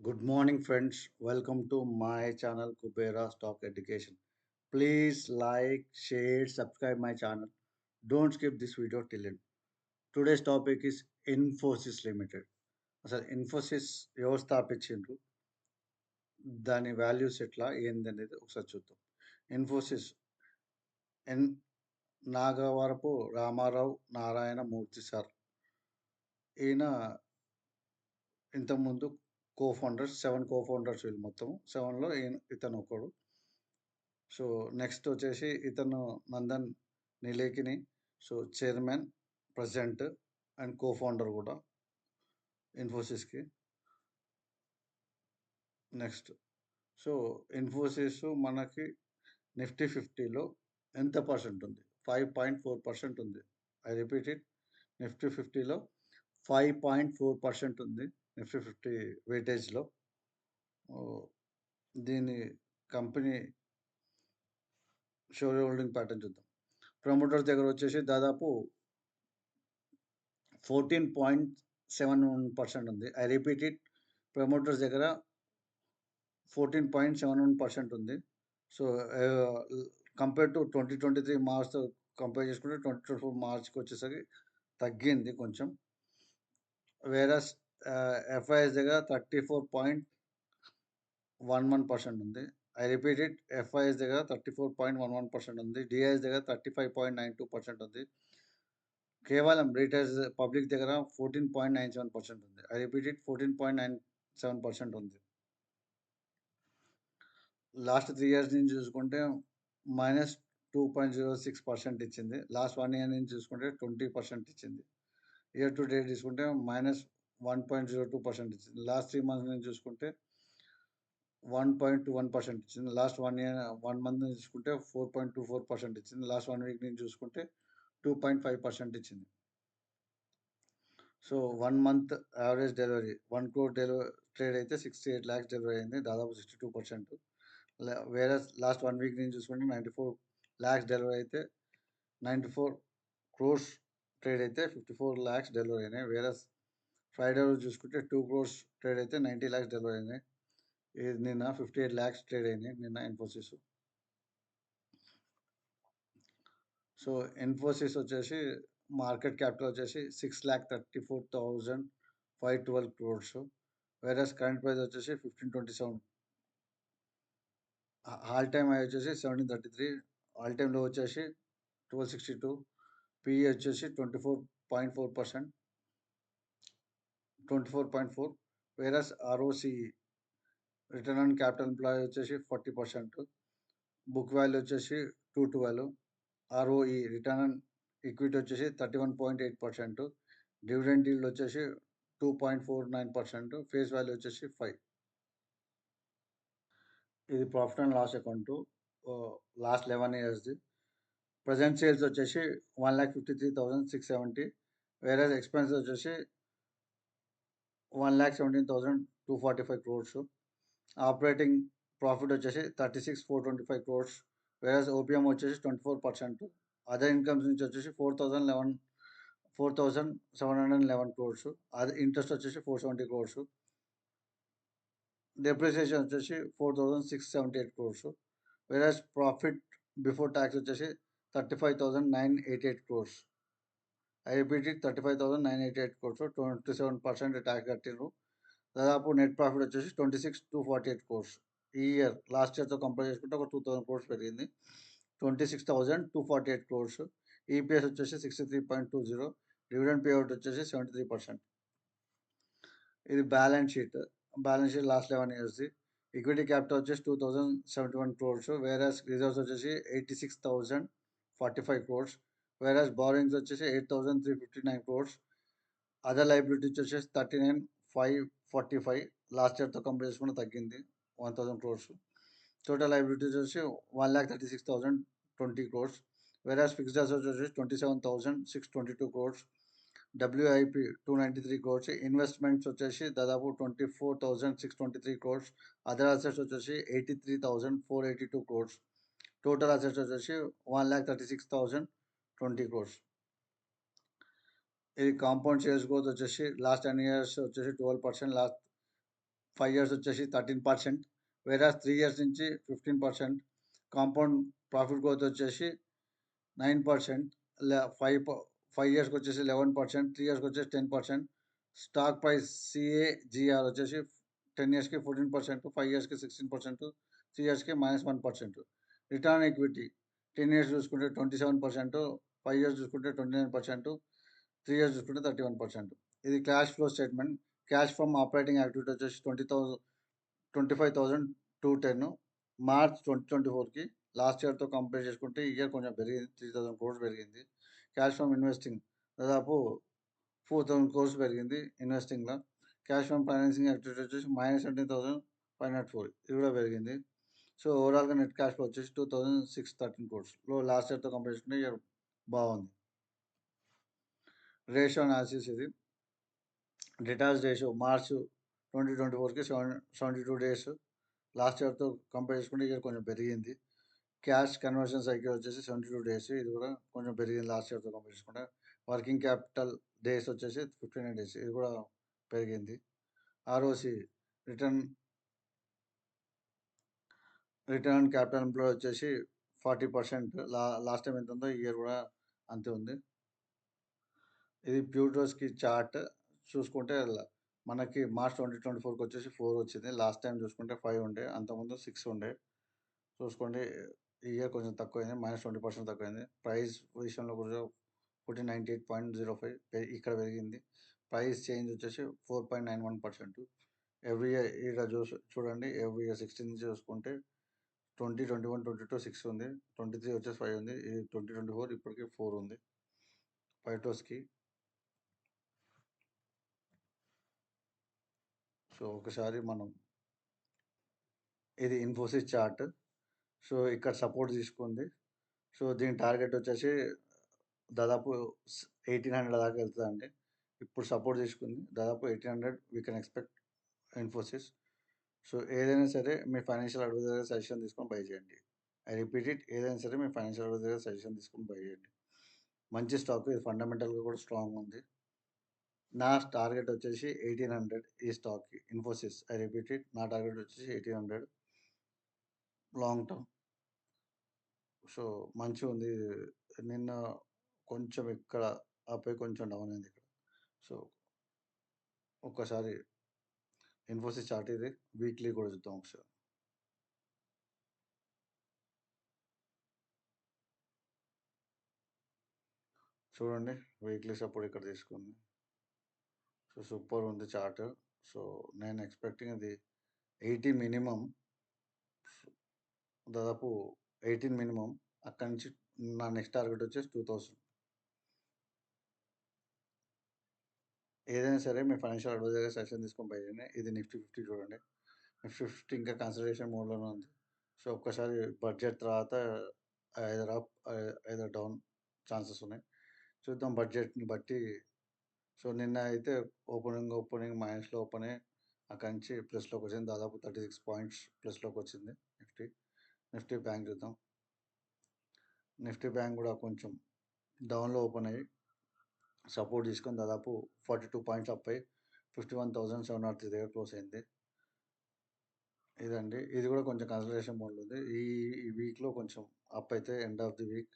Good morning, friends. Welcome to my channel Kubera Stock Education. Please like, share, subscribe my channel. Don't skip this video till end. Today's topic is Infosys Limited. అసలు ఇన్ఫోసిస్ ఎవరు స్థాపించిండ్రు, దాని values ఎట్లా ఏందనేది ఒకసారి చూద్దాం. ఇన్ఫోసిస్ ఎన్ Nagavarapu Ramarao Narayana Murthy sir. ఈయన ఇంతకుముందు co-founders 7 co-founders వీళ్ళు మొత్తం 7లో ఇతను ఒకడు. సో నెక్స్ట్ వచ్చేసి ఇతను Nandan Nilekani. So chairman, president and cofounder కూడా ఇన్ఫోసిస్కి. నెక్స్ట్ సో ఇన్ఫోసిస్ మనకి నిఫ్టీ 50లో ఎంత పర్సెంట్ ఉంది? 5.4% ఉంది. ఐ రిపీట్ ఇట్, నిఫ్టీ 50లో 5.4% ఉంది. నిఫ్టీ 50 వెయిటేజ్లో. దీని కంపెనీ షేర్ హోల్డింగ్ ప్యాటర్న్ చూద్దాం. ప్రమోటర్స్ దగ్గర వచ్చేసి దాదాపు 14.71% ఉంది. ఐ రిపీట్ ఇట్, ప్రమోటర్స్ దగ్గర 14.71% ఉంది. సో కంపేర్ టు 2023 మార్చ్తో కంపేర్ చేసుకుంటే 2024 మార్చ్కి వచ్చేసరికి తగ్గింది కొంచెం. వేరస్ ఎఫ్ఐఎస్ దగ్గర 34.11% ఉంది. ఐ రిపీట్ ఇట్, ఎఫ్ఐఎస్ దగ్గర 34.11% ఉంది. డిఐఎస్ దగ్గర 35.92% ఉంది. కేవలం రిటైల్స్ పబ్లిక్ దగ్గర 14.97% ఉంది. ఐ రిపీట్ ఇట్, 14.97% ఉంది. లాస్ట్ 3 years నుంచి చూసుకుంటే -2.06% ఇచ్చింది. లాస్ట్ 1 year నుంచి చూసుకుంటే 20% ఇచ్చింది. ఇయర్ టు డేట్ తీసుకుంటే -1.02% ఇచ్చింది. లాస్ట్ 3 months నుంచి చూసుకుంటే 1.21% ఇచ్చింది. లాస్ట్ 1 month నుంచి చూసుకుంటే 4.24% ఇచ్చింది. లాస్ట్ 1 week నుంచి చూసుకుంటే 2.5% ఇచ్చింది. So 1 month average delivery 1 crore trade అయితే 68 lakhs డెలివరీ అయింది, దాదాపు 62%. వేరే లాస్ట్ 1 week నుంచి చూసుకుంటే 94 lakhs డెలివరీ అయితే 94 crores ట్రేడ్ అయితే 54 lakhs డెలివరీ అయినాయి. వేరే ఫ్రైడే రోజు చూసుకుంటే 2 crores ట్రేడ్ అయితే 90 lakhs డెలివరీ అయినాయి. ఇది నిన్న 58 lakhs ట్రేడ్ అయినాయి నిన్న ఇన్ఫోసిస్. సో ఇన్ఫోసిస్ వచ్చేసి మార్కెట్ క్యాపిటల్ వచ్చేసి 6,34,512 crores. వేరే కరెంట్ ప్రైస్ వచ్చేసి 1527. ఆల్ టైమ్ హై వచ్చేసి 1733. ఆల్ టైమ్ లో వచ్చేసి 1262. పిఈ వచ్చేసి 24.4%, 24.4. వేరే ROCE return on capital employ వచ్చేసి 40%. బుక్ వాల్యూ వచ్చేసి 212. ఆర్ఓఈ రిటర్న్ ఆన్ ఈక్విటీ వచ్చేసి 31.8%. డివిడెండ్ ఈల్డ్ వచ్చేసి 2.49%. ఫేస్ వాల్యూ వచ్చేసి 5. ఇది profit and loss account last 11 yearsది. ప్రజెంట్ సేల్స్ వచ్చేసి 1,53,670. వేరే ఎక్స్పెన్సెస్ వచ్చేసి 1,17,245 crores. ఆపరేటింగ్ ప్రాఫిట్ వచ్చేసి 36,425 crores. వేరే ఓపీఎం వచ్చేసి 24%. అదర్ ఇన్కమ్స్ నుంచి వచ్చేసి 4,711 crores. అది ఇంట్రెస్ట్ వచ్చేసి 470 crores. డెప్రిసియేషన్ వచ్చేసి 4,678 crores. వేరే ప్రాఫిట్ బిఫోర్ ట్యాక్స్ వచ్చేసి 35,988 crores. I repeat it, 35,988 crores. 27% tax కట్టిండ్రు. దాదాపు నెట్ ప్రాఫిట్ వచ్చేసి 26,248 crores. ఈ ఇయర్ లాస్ట్ ఇయర్తో కంపేర్ చేసుకుంటే ఒక 2,000 crores పెరిగింది. 26,248 crores. ఈపీఎస్ వచ్చేసి 63.20. డివిడెండ్ పేఅవుట్ వచ్చేసి 73%. ఇది బ్యాలెన్స్ షీట్ లాస్ట్ 11 yearsది. ఈక్విటీ క్యాపిటల్ వచ్చేసి 2,071 crores. వేరే రిజర్వ్స్ వచ్చేసి 86,045 crores. వేరే బారోయింగ్స్ వచ్చేసి 8,359 crores. అదర్ లైబిలిటీస్ వచ్చేసి 39,545. లాస్ట్ ఇయర్తో కంపేర్ చేసుకుంటే తగ్గింది 1,000 crores. టోటల్ లైబిలిటీస్ వచ్చి 1,36,020 crores. వేరే ఫిక్స్డ్ అసెట్స్ వచ్చేసి 27,622 crores. డబ్ల్యూఐపి 293 crores. ఇన్వెస్ట్మెంట్స్ వచ్చేసి దాదాపు 24,623 crores. అదర్ అసెట్స్ వచ్చేసి 83,482 crores. టోటల్ అసెట్స్ వచ్చేసి 1,36,020 crores. ఇది కాంపౌండ్ షేర్స్ గ్రోత్ వచ్చేసి లాస్ట్ 10 years వచ్చేసి 12%. 5 ఇయర్స్ వచ్చేసి 13%, వేరాస్ 3 ఇయర్స్ నుంచి 15%, కాంపౌండ్ ప్రాఫిట్ గ్రోత్ వచ్చేసి 9%, 5 ఇయర్స్కి వచ్చేసి 11%, 3 ఇయర్స్కి వచ్చేసి 10%, స్టాక్ ప్రైస్ CAGR వచ్చేసి 10 ఇయర్స్కి 14%, 5 ఇయర్స్కి 16%, 3 ఇయర్స్కి -1%. రిటర్న్ ఈక్విటీ 10 ఇయర్స్ చూసుకుంటే 27%, 5 ఇయర్స్ చూసుకుంటే 29%, 3 ఇయర్స్ చూసుకుంటే 31%. ఇది cash flow statement. Cash from operating activity వచ్చేసి 25,210 మార్చ్ 2024కి. లాస్ట్ ఇయర్తో కంపేర్ చేసుకుంటే ఈ ఇయర్ కొంచెం పెరిగింది, 3,000 crores పెరిగింది. క్యాష్ ఫ్రమ్ ఇన్వెస్టింగ్ దాదాపు 4,000 crores పెరిగింది ఇన్వెస్టింగ్లో. క్యాష్ ఫ్రమ్ ఫైనాన్సింగ్ యాక్టివిటీ వచ్చేసి -17,504, ఇది కూడా పెరిగింది. సో ఓవరాల్గా నెట్ క్యాష్ ఫ్లో వచ్చేసి 2,613 crores. లాస్ట్ ఇయర్తో కంపేర్ చేసుకుంటే ఇయర్ బాగుంది. రేషియో అనాలిసిస్ ఇది. డెటాస్ రేషియో మార్చ్ 2024కి 72 days. లాస్ట్ ఇయర్తో కంపేర్ చేసుకుంటే ఇయర్ కొంచెం పెరిగింది. క్యాష్ కన్వర్షన్ సైకిల్ వచ్చేసి 72 days, ఇది కూడా కొంచెం పెరిగింది లాస్ట్ ఇయర్తో కంపేర్ చేసుకుంటే. వర్కింగ్ క్యాపిటల్ డేస్ వచ్చేసి 59 days, ఇది కూడా పెరిగింది. ROC return on capital employ వచ్చేసి 40%. లాస్ట్ టైం ఎంత ఉందో ఈ ఇయర్ కూడా అంతే ఉంది. ఇది ప్యూటోస్కి చార్ట్ చూసుకుంటే మనకి మార్చ్ 2024కి వచ్చేసి 4 వచ్చింది. లాస్ట్ టైం చూసుకుంటే 5 ఉండే, అంతకుముందు 6 ఉండే. చూసుకోండి ఈ ఇయర్ కొంచెం తక్కువైంది, -20% తక్కువైంది. ప్రైస్ విషయంలో కూడా 1498.05 ఇక్కడ పెరిగింది. ప్రైస్ చేంజ్ వచ్చేసి 4.91%. ఎవ్రీ ఇయర్ ఇక్కడ చూడండి, ఎవ్రీ ఇయర్ 16 నుంచి చూసుకుంటే 20, 21, 22 6 ఉంది, 23 వచ్చేసి 5 ఉంది, ఇది 2024 ఇప్పటికి 4 ఉంది పైటోస్కి. సో ఒకసారి మనం ఇది ఇన్ఫోసిస్ చార్ట్. సో ఇక్కడ సపోర్ట్ తీసుకుంది. సో దీని టార్గెట్ వచ్చేసి దాదాపు 1,800 దాకా వెళ్తుందండి. ఇప్పుడు సపోర్ట్ తీసుకుంది దాదాపు 1,800. We can expect Infosys. So ఏదైనా సరే మీ ఫైనాన్షియల్ అడ్వైజర్ సజెషన్ తీసుకొని బై చేయండి. ఐ రిపీట్ ఇట్, ఏదైనా సరే మీ ఫైనాన్షియల్ అడ్వైజర్ సజెషన్ తీసుకొని బై చేయండి. మంచి స్టాక్, ఇది ఫండమెంటల్గా కూడా స్ట్రాంగ్ ఉంది. నా టార్గెట్ వచ్చేసి 1,800 ఈ స్టాక్కి, ఇన్ఫోసిస్. ఐ రిపీట్ ఇట్, నా టార్గెట్ వచ్చేసి 1,800 లాంగ్ టర్మ్. సో మంచిగా ఉంది. నిన్న కొంచెం ఇక్కడ అప్ అయి కొంచెం డౌన్ అయింది ఇక్కడ. సో ఒక్కసారి ఇన్ఫోసిస్ చార్ట్ ఇది, వీక్లీ కూడా చూద్దాం ఒకసారి. చూడండి వీక్లీ సపోర్ట్ ఇక్కడ తీసుకుంది. సో సూపర్ ఉంది చార్ట్. సో నేను ఎక్స్పెక్టింగ్ అది 80 మినిమం, దాదాపు 18 మినిమం. అక్కడి నుంచి నా నెక్స్ట్ టార్గెట్ వచ్చేసి 2,000. ఏదైనా సరే మీ ఫైనాన్షియల్ అడ్వైజర్గా సజెషన్ తీసుకొని బయటనే. ఇది నిఫ్టీ 50 చూడండి, నిఫ్టీ 50 ఇంకా కన్సిడరేషన్ మోడ్లోనే ఉంది. సో ఒక్కసారి బడ్జెట్ తర్వాత either up either down chances ఉన్నాయి, చూద్దాం బడ్జెట్ని బట్టి. సో నిన్న అయితే ఓపెనింగ్ మైనస్లో ఓపెన్ అయ్యి అక్కడి నుంచి ప్లస్లోకి వచ్చింది, దాదాపు 36 points ప్లస్లోకి వచ్చింది నిఫ్టీ. నిఫ్టీ బ్యాంక్ చూద్దాం. నిఫ్టీ బ్యాంక్ కూడా కొంచెం డౌన్లో ఓపెన్ అయ్యి సపోర్ట్ తీసుకొని దాదాపు 42 points అప్ అయ్యి 51,703 దగ్గర క్లోజ్ అయింది. ఇదండి, ఇది కూడా కొంచెం కన్సిడరేషన్ మోడ్లో ఉంది. ఈ వీక్లో కొంచెం అప్ అయితే end of the week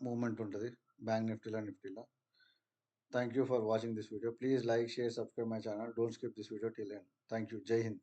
movement ఉంటుంది బ్యాంక్ నిఫ్టీలో. Thank you for watching this video. Please like, share, subscribe my channel. Don't skip this video till end. Thank you. Jai Hind.